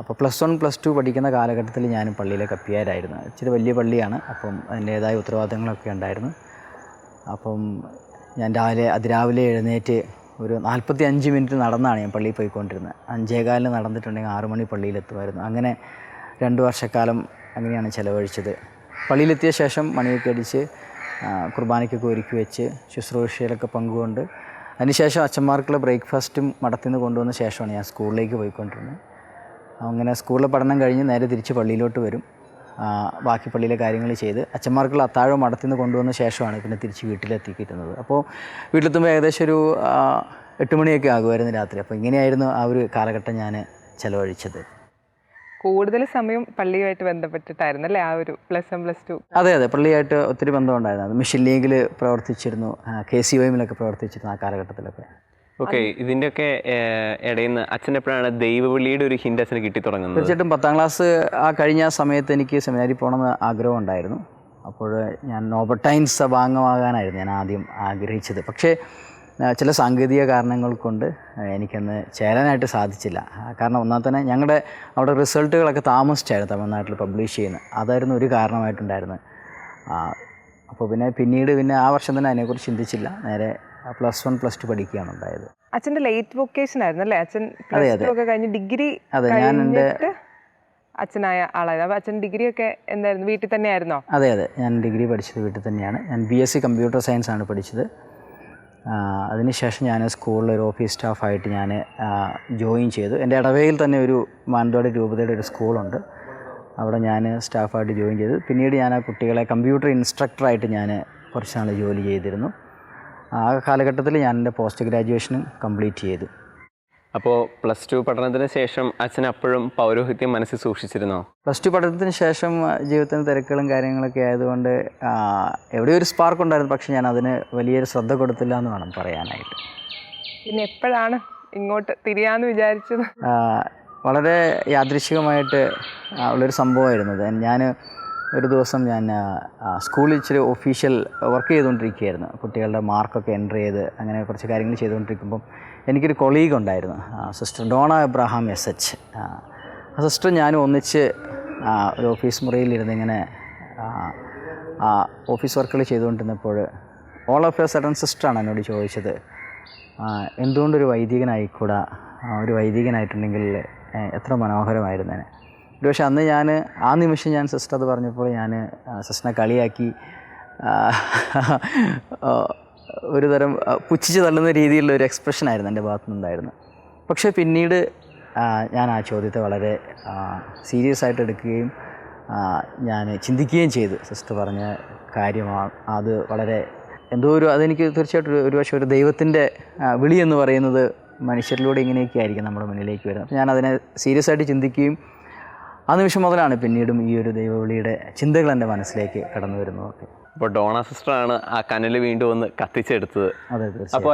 അപ്പോൾ +1 +2 പഠിക്കുന്ന കാലഘട്ടത്തിൽ ഞാനും പള്ളിയിലെ കപ്പിയാരായിരുന്നു. ഇച്ചിരി വലിയ പള്ളിയാണ്, അപ്പം അതിൻ്റേതായ ഉത്തരവാദിത്തങ്ങളൊക്കെ ഉണ്ടായിരുന്നു. അപ്പം ഞാൻ അതിരാവിലെ എഴുന്നേറ്റ് ഒരു 45 മിനിറ്റ് നടന്നാണ് ഞാൻ പള്ളിയിൽ പോയിക്കൊണ്ടിരുന്നത്. 5:15 നടന്നിട്ടുണ്ടെങ്കിൽ 6 മണി പള്ളിയിലെത്തുമായിരുന്നു. അങ്ങനെ 2 വർഷക്കാലം അങ്ങനെയാണ് ചിലവഴിച്ചത്. പള്ളിയിലെത്തിയ ശേഷം മണിയൊക്കെ അടിച്ച് കുർബാനയ്ക്കൊക്കെ ഒരുക്കി വെച്ച് ശുശ്രൂഷയിലൊക്കെ പങ്കുകൊണ്ട് അതിനുശേഷം അച്ഛന്മാർക്കുള്ള ബ്രേക്ക്ഫാസ്റ്റും മഠത്തിൽ നിന്ന് കൊണ്ടുവന്ന ശേഷമാണ് ഞാൻ സ്കൂളിലേക്ക് പോയിക്കൊണ്ടിരുന്നത്. അങ്ങനെ സ്കൂളിലെ പഠനം കഴിഞ്ഞ് നേരെ തിരിച്ച് പള്ളിയിലോട്ട് വരും. ബാക്കി പള്ളിയിലെ കാര്യങ്ങൾ ചെയ്ത് അച്ഛന്മാർക്കുള്ള അത്താഴം മഠത്തിൽ നിന്ന് കൊണ്ടുവന്ന ശേഷമാണ് പിന്നെ തിരിച്ച് വീട്ടിലെത്തിക്കിട്ടുന്നത്. അപ്പോൾ വീട്ടിലെത്തുമ്പോൾ ഏകദേശം ഒരു 8 മണിയൊക്കെ ആകുമായിരുന്നു രാത്രി. അപ്പോൾ ഇങ്ങനെയായിരുന്നു ആ ഒരു കാലഘട്ടം ഞാൻ ചിലവഴിച്ചത്. കൂടുതൽ സമയം പള്ളിയുമായിട്ട് ബന്ധപ്പെട്ടിട്ടായിരുന്നു അല്ലേ ആ ഒരു +1 +2? അതെ പള്ളിയായിട്ട് ഒത്തിരി ബന്ധമുണ്ടായിരുന്നു. അത് മിഷൻ ലീഗിൽ പ്രവർത്തിച്ചിരുന്നു, KCOM-ലൊക്കെ പ്രവർത്തിച്ചിരുന്നു ആ കാലഘട്ടത്തിലൊക്കെ. ഓക്കെ, ഇതിൻ്റെയൊക്കെ ഇടയിൽ നിന്ന് അച്ഛൻ എപ്പോഴാണ് ദൈവവിളിയുടെ ഒരു ഹിൻ്റ് അച്ഛന് കിട്ടി തുടങ്ങുന്നത്? തീർച്ചയായിട്ടും 10ാം ക്ലാസ് കഴിഞ്ഞ സമയത്ത് എനിക്ക് സെമിനാരിൽ പോകണമെന്ന് ആഗ്രഹം ഉണ്ടായിരുന്നു. അപ്പോൾ ഞാൻ നോബർട്ടൈൻസ് സഭാംഗമാകാനായിരുന്നു ഞാൻ ആദ്യം ആഗ്രഹിച്ചത്. പക്ഷേ ചില സാങ്കേതിക കാരണങ്ങൾ കൊണ്ട് എനിക്കന്ന് ചേരാനായിട്ട് സാധിച്ചില്ല. കാരണം ഒന്നാമത് തന്നെ ഞങ്ങളുടെ അവിടെ റിസൾട്ടുകളൊക്കെ താമസിച്ചായിരുന്നു തമിഴ്നാട്ടിൽ പബ്ലിഷ് ചെയ്യുന്നത്. അതായിരുന്നു ഒരു കാരണമായിട്ടുണ്ടായിരുന്നത്. അപ്പോൾ പിന്നീട് ആ വർഷം തന്നെ അതിനെക്കുറിച്ച് ചിന്തിച്ചില്ല. നേരെ +1 +2 പഠിക്കുകയാണ് ഉണ്ടായത്. അച്ഛൻ്റെ ലേറ്റ് വൊക്കേഷൻ ആയിരുന്നു അല്ലേ? അച്ഛൻ +2 ഒക്കെ കഴിഞ്ഞ് ഡിഗ്രി കഴിഞ്ഞിട്ട് അച്ഛനായ ആളായിരുന്നു. അപ്പോൾ അച്ഛൻ ഡിഗ്രി ഒക്കെ എന്തായിരുന്നു, വീട്ടിൽ തന്നെ ആയിരുന്നോ? അതെ ഞാൻ ഡിഗ്രി പഠിച്ചത് വീട്ടിൽ തന്നെയാണ്. ഞാൻ BSc കമ്പ്യൂട്ടർ സയൻസ് ആണ് പഠിച്ചത്. അതിനുശേഷം ഞാൻ സ്കൂളിൽ ഒരു ഓഫീസ് സ്റ്റാഫായിട്ട് ഞാൻ ജോയിൻ ചെയ്തു. എൻ്റെ ഇടവകയിൽ തന്നെ ഒരു മാനന്തവാടി രൂപതയുടെ ഒരു സ്കൂളുണ്ട്, അവിടെ ഞാൻ സ്റ്റാഫായിട്ട് ജോയിൻ ചെയ്തു. പിന്നീട് ഞാൻ ആ കുട്ടികളെ കമ്പ്യൂട്ടർ ഇൻസ്ട്രക്ടറായിട്ട് ഞാൻ കുറച്ച് നാൾ ജോലി ചെയ്തിരുന്നു. ആ കാലഘട്ടത്തിൽ ഞാൻ എൻ്റെ പോസ്റ്റ് ഗ്രാജുവേഷനും കംപ്ലീറ്റ് ചെയ്തു. അപ്പോൾ +2 പഠനത്തിന് ശേഷം അച്ഛൻ അപ്പോഴും പൗരോഹിത്യം മനസ്സിൽ സൂക്ഷിച്ചിരുന്നോ? +2 പഠനത്തിന് ശേഷം ജീവിതത്തിന് തിരക്കുകളും കാര്യങ്ങളൊക്കെ ആയതുകൊണ്ട് എവിടെയോ ഒരു സ്പാർക്ക് ഉണ്ടായിരുന്നു, പക്ഷേ ഞാൻ അതിന് വലിയൊരു ശ്രദ്ധ കൊടുത്തില്ല എന്ന് വേണം പറയാനായിട്ട്. പിന്നെ എപ്പോഴാണ് ഇങ്ങോട്ട് തിരിയാന്ന് വിചാരിച്ചത്? വളരെ യാദൃശ്ചികമായിട്ട് ഉള്ളൊരു സംഭവമായിരുന്നു അത്. ഞാൻ ഒരു ദിവസം ഞാൻ സ്കൂളിൽ ഇച്ചിരി ഒഫീഷ്യൽ വർക്ക് ചെയ്തുകൊണ്ടിരിക്കുകയായിരുന്നു. കുട്ടികളുടെ മാർക്കൊക്കെ എൻ്റർ ചെയ്ത് അങ്ങനെ കുറച്ച് കാര്യങ്ങൾ ചെയ്തുകൊണ്ടിരിക്കുമ്പം എനിക്കൊരു കൊളീഗ് ഉണ്ടായിരുന്നു, സിസ്റ്റർ ഡോണ എബ്രഹാം SH. ആ സിസ്റ്റർ ഞാനും ഒന്നിച്ച് ഒരു ഓഫീസ് മുറിയിലിരുന്ന് ഇങ്ങനെ ഓഫീസ് വർക്കുകൾ ചെയ്തുകൊണ്ടിരുന്നപ്പോൾ ഓൾ ഓഫ് എ സഡൻ സിസ്റ്ററാണ് എന്നോട് ചോദിച്ചത്, എന്തുകൊണ്ടൊരു വൈദികനായിക്കൂടാ, ഒരു വൈദികനായിട്ടുണ്ടെങ്കിൽ എത്ര മനോഹരമായിരുന്നേനെ. പക്ഷേ അന്ന് ആ നിമിഷം ഞാൻ സിസ്റ്റർ അത് പറഞ്ഞപ്പോൾ ഞാൻ സിസ്റ്ററിനെ കളിയാക്കി ഒരു തരം പുച്ഛിച്ച് തള്ളുന്ന രീതിയിലുള്ള ഒരു എക്സ്പ്രഷനായിരുന്നു എൻ്റെ ഭാഗത്തു നിന്നുണ്ടായിരുന്നു. പക്ഷേ പിന്നീട് ഞാൻ ആ ചോദ്യത്തെ വളരെ സീരിയസ് ആയിട്ട് എടുക്കുകയും ഞാൻ ചിന്തിക്കുകയും ചെയ്തു. സിസ്റ്റർ പറഞ്ഞ കാര്യമാണ് അത് വളരെ എന്തോ അതെനിക്ക് തീർച്ചയായിട്ടും ഒരു പക്ഷേ ഒരു ദൈവത്തിൻ്റെ വിളി എന്ന് പറയുന്നത് മനുഷ്യരിലൂടെ ഇങ്ങനെയൊക്കെ ആയിരിക്കും നമ്മുടെ മുന്നിലേക്ക് വരുന്നത്. അപ്പോൾ ഞാൻ അതിനെ സീരിയസ് ആയിട്ട് ചിന്തിക്കുകയും ആ നിമിഷം മുതലാണ് പിന്നീടും ഈ ഒരു ദൈവവിളിയുടെ ചിന്തകൾ എൻ്റെ മനസ്സിലേക്ക് കടന്നു വരുന്നതൊക്കെ. അപ്പോൾ ഡോണ സിസ്റ്ററാണ് ആ കനൽ വീണ്ടും ഒന്ന് കത്തിച്ചെടുത്തത്. അതെ. അപ്പോൾ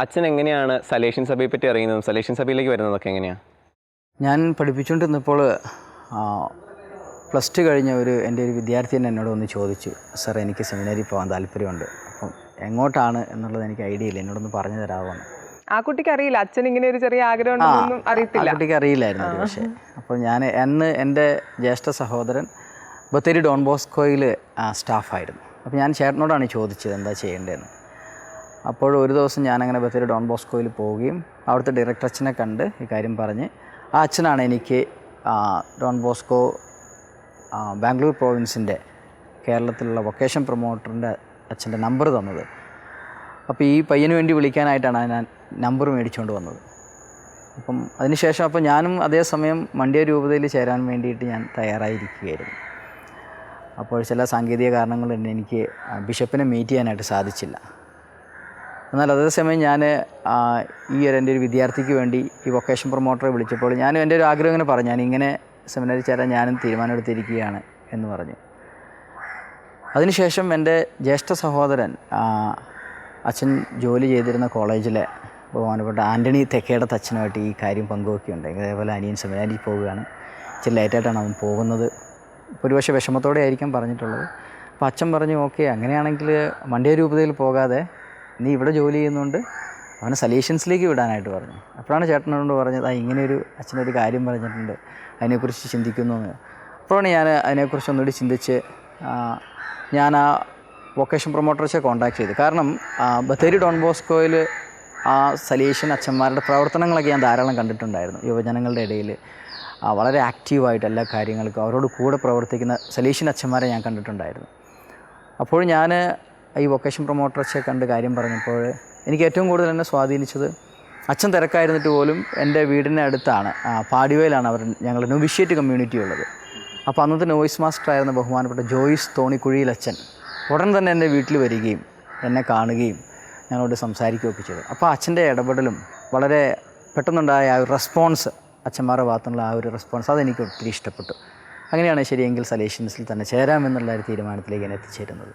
അച്ഛൻ എങ്ങനെയാണ് സലേഷ്യൻ സഭയെ പറ്റി അറിയുന്നതും സലേഷ്യൻ സഭയിലേക്ക് വരുന്നതൊക്കെ എങ്ങനെയാണ്? ഞാൻ പഠിപ്പിച്ചുകൊണ്ടിരുന്നപ്പോൾ +2 കഴിഞ്ഞ എൻ്റെ ഒരു വിദ്യാർത്ഥി തന്നെ എന്നോട് ഒന്ന് ചോദിച്ചു, സാർ എനിക്ക് സെമിനാരിൽ പോകാൻ താല്പര്യമുണ്ട്, അപ്പം എങ്ങോട്ടാണ് എന്നുള്ളത് എനിക്ക് ഐഡിയ ഇല്ല, എന്നോടൊന്ന് പറഞ്ഞു തരാമോ? ആ കുട്ടിക്ക് അറിയില്ല അച്ഛൻ ഇങ്ങനെ ഒരു ചെറിയ ആഗ്രഹം ഉണ്ടെന്നൊന്നും അറിയത്തില്ല. ആ കുട്ടിക്ക് അറിയില്ലായിരുന്നു. പക്ഷേ അപ്പോൾ ഞാൻ എൻ്റെ ജ്യേഷ്ഠ സഹോദരൻ ബത്തേരി ഡോൺ ബോസ്കോയിൽ സ്റ്റാഫായിരുന്നു. അപ്പോൾ ഞാൻ ചേട്ടനോടാണ് ചോദിച്ചത് എന്താ ചെയ്യേണ്ടതെന്ന്. അപ്പോൾ ഒരു ദിവസം ഞാനങ്ങനെ ബത്തേരി ഡോൺ ബോസ്കോയിൽ പോവുകയും അവിടുത്തെ ഡയറക്ടർ അച്ഛനെ കണ്ട് ഈ കാര്യം പറഞ്ഞ് ആ അച്ഛനാണ് എനിക്ക് ഡോൺ ബോസ്കോ ബാംഗ്ലൂർ പ്രോവിൻസിൻ്റെ കേരളത്തിലുള്ള വൊക്കേഷൻ പ്രൊമോട്ടറിൻ്റെ അച്ഛൻ്റെ നമ്പർ തന്നത്. അപ്പോൾ ഈ പയ്യന് വേണ്ടി വിളിക്കാനായിട്ടാണ് ഞാൻ നമ്പർ മേടിച്ചുകൊണ്ട് വന്നത്. അപ്പം അതിനുശേഷം അപ്പോൾ ഞാനും അതേസമയം മണ്ഡ്യ രൂപതയിൽ ചേരാൻ വേണ്ടിയിട്ട് ഞാൻ തയ്യാറായിരിക്കുകയായിരുന്നു. അപ്പോൾ ചില സാങ്കേതിക കാരണങ്ങൾ കൊണ്ട് എനിക്ക് ബിഷപ്പിനെ മീറ്റ് ചെയ്യാനായിട്ട് സാധിച്ചില്ല. എന്നാൽ അതേസമയം ഞാൻ എൻ്റെ ഒരു വിദ്യാർത്ഥിക്ക് വേണ്ടി ഈ വൊക്കേഷൻ പ്രൊമോട്ടറെ വിളിച്ചപ്പോൾ ഞാനും എൻ്റെ ഒരു ആഗ്രഹം ഇങ്ങനെ പറഞ്ഞു, ഞാനിങ്ങനെ സെമിനാറിൽ ചേരാൻ ഞാനും തീരുമാനമെടുത്തിരിക്കുകയാണ് എന്ന് പറഞ്ഞു. അതിനുശേഷം എൻ്റെ ജ്യേഷ്ഠ സഹോദരൻ അച്ഛൻ ജോലി ചെയ്തിരുന്ന കോളേജിലെ ബഹുമാനപ്പെട്ട ആൻ്റണി തെക്കേടത്ത് അച്ഛനുമായിട്ട് ഈ കാര്യം പങ്കുവെക്കുകയുണ്ട്. ഇതേപോലെ അനിയൻ സെമിനാരിൽ പോവുകയാണ്, ഇച്ചിരി ലേറ്റായിട്ടാണ് അവൻ പോകുന്നത്, ഒരുപക്ഷെ വിഷമത്തോടെ ആയിരിക്കും പറഞ്ഞിട്ടുള്ളത്. അപ്പോൾ അച്ഛൻ പറഞ്ഞു, ഓക്കെ അങ്ങനെയാണെങ്കിൽ മണ്ഡ്യ രൂപതയിൽ പോകാതെ നീ ഇവിടെ ജോലി ചെയ്യുന്നുണ്ട് അവനെ സലീഷ്യൻസിലേക്ക് വിടാനായിട്ട് പറഞ്ഞു. അപ്പോഴാണ് ചേട്ടനോട് പറഞ്ഞത്, ഇങ്ങനെയൊരു അച്ഛനൊരു കാര്യം പറഞ്ഞിട്ടുണ്ട്, അതിനെക്കുറിച്ച് ചിന്തിക്കുന്നു എന്ന്. അപ്പോഴാണ് ഞാൻ അതിനെക്കുറിച്ച് ഒന്നുകൂടി ചിന്തിച്ച് ഞാൻ ആ വൊക്കേഷൻ പ്രൊമോട്ടർസെ കോൺടാക്ട് ചെയ്തു. കാരണം ബത്തേരി ഡോൺ ബോസ്കോയിൽ ആ സലീഷ്യൻ അച്ഛന്മാരുടെ പ്രവർത്തനങ്ങളൊക്കെ ഞാൻ ധാരാളം കണ്ടിട്ടുണ്ടായിരുന്നു. യുവജനങ്ങളുടെ ഇടയിൽ വളരെ ആക്റ്റീവായിട്ട് എല്ലാ കാര്യങ്ങൾക്കും അവരോട് കൂടെ പ്രവർത്തിക്കുന്ന സലീഷ്യൻ അച്ഛന്മാരെ ഞാൻ കണ്ടിട്ടുണ്ടായിരുന്നു. അപ്പോൾ ഞാൻ ഈ വൊക്കേഷൻ പ്രൊമോട്ടർസെ കണ്ട് കാര്യം പറഞ്ഞപ്പോൾ എനിക്ക് ഏറ്റവും കൂടുതൽ എന്നെ സ്വാധീനിച്ചത്, അച്ഛൻ തിരക്കായിരുന്നിട്ട് പോലും എൻ്റെ വീടിൻ്റെ അടുത്താണ് പാടിവയിലാണ് ഞങ്ങൾ നൊവിഷ്യേറ്റ് കമ്മ്യൂണിറ്റി ഉള്ളത്. അപ്പോൾ അന്നത്തെ നോയിസ് മാസ്റ്റർ ആയിരുന്ന ബഹുമാനപ്പെട്ട ജോയിസ് തോണിക്കുഴിയിൽ അച്ഛൻ ഉടൻ തന്നെ എൻ്റെ വീട്ടിൽ വരികയും എന്നെ കാണുകയും ഞങ്ങളോട് സംസാരിക്കുകയൊക്കെ ചെയ്തു. അപ്പോൾ അച്ഛൻ്റെ ഇടപെടലും വളരെ പെട്ടെന്നുണ്ടായ ആ ഒരു റെസ്പോൺസ്, അച്ഛന്മാരുടെ ഭാഗത്തുള്ള ആ ഒരു റെസ്പോൺസ്, അതെനിക്ക് ഒത്തിരി ഇഷ്ടപ്പെട്ടു. അങ്ങനെയാണ് ശരിയെങ്കിൽ സലേഷ്യൻസിൽ തന്നെ ചേരാമെന്നുള്ള ഒരു തീരുമാനത്തിലേക്ക് ഞാൻ എത്തിച്ചേരുന്നത്.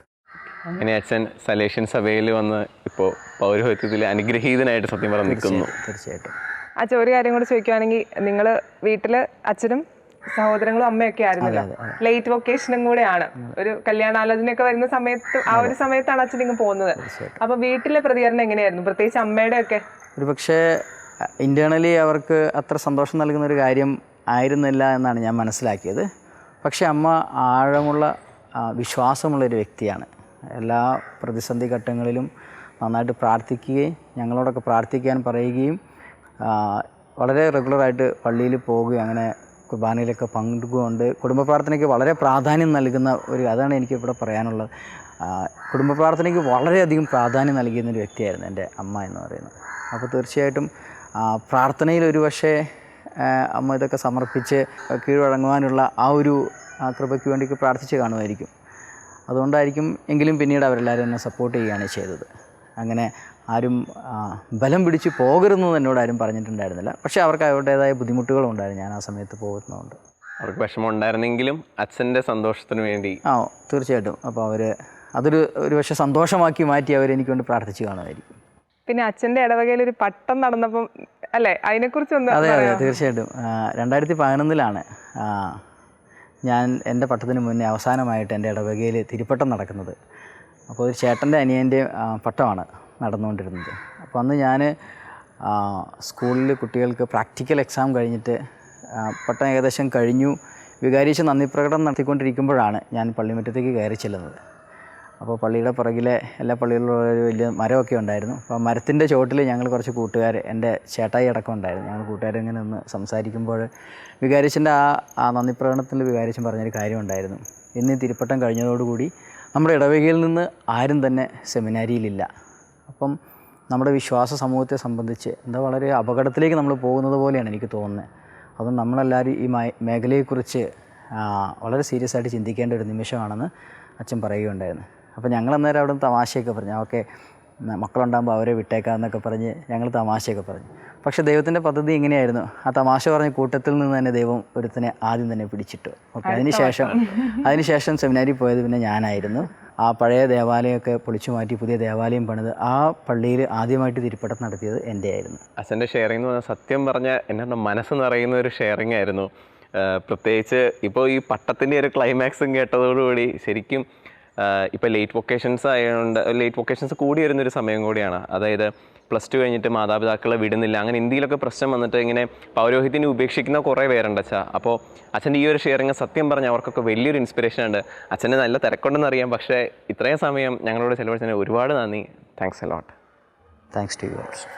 അങ്ങനെ അച്ഛൻ സലേഷ്യൻ സഭയിൽ വന്ന് ഇപ്പോൾ പൗരോഹിത്യത്തിൽ അനുഗ്രഹീതനായിട്ട് സത്യം പറഞ്ഞ് നിൽക്കുന്നു. തീർച്ചയായിട്ടും. അച്ഛൻ ഒരു കാര്യം കൂടെ ചോദിക്കുകയാണെങ്കിൽ, നിങ്ങൾ വീട്ടിൽ അച്ഛനും സഹോദരങ്ങളും അമ്മയൊക്കെ ആയിരുന്നല്ലോ, ലേറ്റ് വൊക്കേഷനും കൂടെയാണ്, ഒരു കല്യാണാലോചനയൊക്കെ വരുന്ന സമയത്ത് ആ ഒരു സമയത്താണ് അച്ഛൻ ഇങ്ങ് പോകുന്നത്. അപ്പോൾ വീട്ടിലെ പ്രതികരണം എങ്ങനെയായിരുന്നു, പ്രത്യേകിച്ച് അമ്മയുടെ ഒക്കെ? ഒരു പക്ഷേ ഇൻറ്റേർണലി അവർക്ക് അത്ര സന്തോഷം നൽകുന്നൊരു കാര്യം ആയിരുന്നില്ല എന്നാണ് ഞാൻ മനസ്സിലാക്കിയത്. പക്ഷേ അമ്മ ആഴമുള്ള വിശ്വാസമുള്ളൊരു വ്യക്തിയാണ്. എല്ലാ പ്രതിസന്ധി ഘട്ടങ്ങളിലും നന്നായിട്ട് പ്രാർത്ഥിക്കുകയും ഞങ്ങളോടൊക്കെ പ്രാർത്ഥിക്കാൻ പറയുകയും വളരെ റെഗുലറായിട്ട് പള്ളിയിൽ പോവുകയും അങ്ങനെ കുർബാനയിലൊക്കെ പങ്കെടുക്കുകൊണ്ട് കുടുംബ പ്രാർത്ഥനയ്ക്ക് വളരെ പ്രാധാന്യം നൽകുന്ന അതാണ് എനിക്ക് ഇവിടെ പറയാനുള്ളത്. കുടുംബ പ്രാർത്ഥനയ്ക്ക് വളരെയധികം പ്രാധാന്യം നൽകുന്നൊരു വ്യക്തിയായിരുന്നു എൻ്റെ അമ്മ എന്ന് പറയുന്നത്. അപ്പോൾ തീർച്ചയായിട്ടും പ്രാർത്ഥനയിൽ ഒരു പക്ഷേ അമ്മ ഇതൊക്കെ സമർപ്പിച്ച് കീഴടങ്ങുവാനുള്ള ആ ഒരു കൃപയ്ക്ക് വേണ്ടി പ്രാർത്ഥിച്ച് കാണുമായിരിക്കും. അതുകൊണ്ടായിരിക്കും എങ്കിലും പിന്നീട് അവരെല്ലാവരും എന്നെ സപ്പോർട്ട് ചെയ്യുകയാണ് ചെയ്തത്. അങ്ങനെ ആരും ബലം പിടിച്ച് പോകരുതെന്ന് എന്നോട് ആരും പറഞ്ഞിട്ടുണ്ടായിരുന്നില്ല. പക്ഷേ അവർക്ക് അവരുടേതായ ബുദ്ധിമുട്ടുകളും ഉണ്ടായിരുന്നു ഞാൻ ആ സമയത്ത് പോകുന്നതുകൊണ്ട്. അവർക്ക് വിഷമം ഉണ്ടായിരുന്നെങ്കിലും അച്ഛൻ്റെ സന്തോഷത്തിന് വേണ്ടി. തീർച്ചയായിട്ടും. അപ്പോൾ ഒരു പക്ഷേ സന്തോഷമാക്കി മാറ്റി അവരെനിക്ക് വേണ്ടി പ്രാർത്ഥിച്ചു കാണുമായിരിക്കും. പിന്നെ അച്ഛൻ്റെ ഇടവകയിൽ ഒരു പട്ടം നടന്നപ്പം അല്ലേ, അതിനെക്കുറിച്ചൊന്ന് അതെ തീർച്ചയായിട്ടും. 2011 ഞാൻ എൻ്റെ പട്ടത്തിന് മുന്നേ അവസാനമായിട്ട് എൻ്റെ ഇടവകയിൽ തിരുപ്പട്ടം നടക്കുന്നത്. അപ്പോൾ ഒരു ചേട്ടൻ്റെ അനിയൻ്റെയും പട്ടമാണ് നടന്നുകൊണ്ടിരുന്നത്. അപ്പോൾ അന്ന് ഞാൻ സ്കൂളിൽ കുട്ടികൾക്ക് പ്രാക്ടിക്കൽ എക്സാം കഴിഞ്ഞിട്ട് പട്ടം ഏകദേശം കഴിഞ്ഞു, വികാരിച്ച് നന്ദി പ്രകടനം നടത്തിക്കൊണ്ടിരിക്കുമ്പോഴാണ് ഞാൻ പള്ളിമുറ്റത്തേക്ക് കയറി ചെല്ലുന്നത്. അപ്പോൾ പള്ളിയുടെ പുറകിലെ എല്ലാ പള്ളികളിലും ഒരു വലിയ മരമൊക്കെ ഉണ്ടായിരുന്നു. അപ്പോൾ മരത്തിൻ്റെ ചുവട്ടിൽ ഞങ്ങൾ കുറച്ച് കൂട്ടുകാർ, എൻ്റെ ചേട്ടായി അടക്കം ഉണ്ടായിരുന്നു. ഞങ്ങൾ കൂട്ടുകാരിങ്ങനെ ഒന്ന് സംസാരിക്കുമ്പോൾ വികാരിച്ചൻ്റെ ആ നന്ദി പ്രകടനത്തിൽ വികാരിച്ചൻ പറഞ്ഞൊരു കാര്യം ഉണ്ടായിരുന്നു. ഇന്ന് ഈ തിരുപ്പട്ടം കഴിഞ്ഞതോടുകൂടി നമ്മുടെ ഇടവകയിൽ നിന്ന് ആരും തന്നെ സെമിനാരിയിലില്ല. അപ്പം നമ്മുടെ വിശ്വാസ സമൂഹത്തെ സംബന്ധിച്ച് വളരെ അപകടത്തിലേക്ക് നമ്മൾ പോകുന്നത് പോലെയാണ് എനിക്ക് തോന്നുന്നത്. അതും നമ്മളെല്ലാവരും ഈ മേഖലയെക്കുറിച്ച് വളരെ സീരിയസ് ആയിട്ട് ചിന്തിക്കേണ്ട ഒരു നിമിഷമാണെന്ന് അച്ഛൻ പറയുകയുണ്ടായിരുന്നു. അപ്പോൾ ഞങ്ങൾ അന്നേരം അവിടെ തമാശയൊക്കെ പറഞ്ഞു, ഓക്കെ മക്കളുണ്ടാകുമ്പോൾ അവരെ വിട്ടേക്കാമെന്നൊക്കെ പറഞ്ഞ് ഞങ്ങൾ തമാശയൊക്കെ പറഞ്ഞു. പക്ഷേ ദൈവത്തിൻ്റെ പദ്ധതി ഇങ്ങനെയായിരുന്നു. ആ തമാശ പറഞ്ഞ കൂട്ടത്തിൽ നിന്ന് തന്നെ ദൈവം ഒരുത്തനെ ആദ്യം തന്നെ പിടിച്ചിട്ടു. ഓക്കെ, അതിനുശേഷം സെമിനാരിൽ പോയത് പിന്നെ ഞാനായിരുന്നു. ആ പഴയ ദേവാലയമൊക്കെ പൊളിച്ചു മാറ്റി പുതിയ ദേവാലയം പണിത് ആ പള്ളിയിൽ ആദ്യമായിട്ട് തിരുപ്പട്ടം നടത്തിയത് എൻ്റെ ആയിരുന്നു. അച്ഛൻ്റെ ഷെയറിംഗ് എന്ന് പറഞ്ഞാൽ സത്യം പറഞ്ഞാൽ എൻ്റെ മനസ്സ് നിറയുന്ന ഒരു ഷെയറിംഗ് ആയിരുന്നു. പ്രത്യേകിച്ച് ഇപ്പോൾ ഈ പട്ടത്തിൻ്റെ ഒരു ക്ലൈമാക്സും കേട്ടതോടുകൂടി ശരിക്കും ഇപ്പോൾ ലേറ്റ് വൊക്കേഷൻസ് കൂടി വരുന്നൊരു സമയം കൂടിയാണ്. അതായത് +2 കഴിഞ്ഞിട്ട് മാതാപിതാക്കളെ വിടുന്നില്ല, അങ്ങനെ ഇന്ത്യയിലൊക്കെ പ്രശ്നം വന്നിട്ട് ഇങ്ങനെ പൗരോഹിത്യനെ ഉപേക്ഷിക്കുന്ന കുറേ പേരുണ്ട് അച്ഛാ. അപ്പോൾ അച്ഛൻ്റെ ഈ ഒരു ഷെയറിങ് സത്യം പറഞ്ഞാൽ അവർക്കൊക്കെ വലിയൊരു ഇൻസ്പിറേഷൻ ഉണ്ട്. അച്ഛന് നല്ല തിരക്കുണ്ടെന്ന് അറിയാം, പക്ഷേ ഇത്രയും സമയം ഞങ്ങളോട് ചെലവഴിച്ചതിന് ഒരുപാട് നന്ദി. Thanks a lot. Thanks to you also.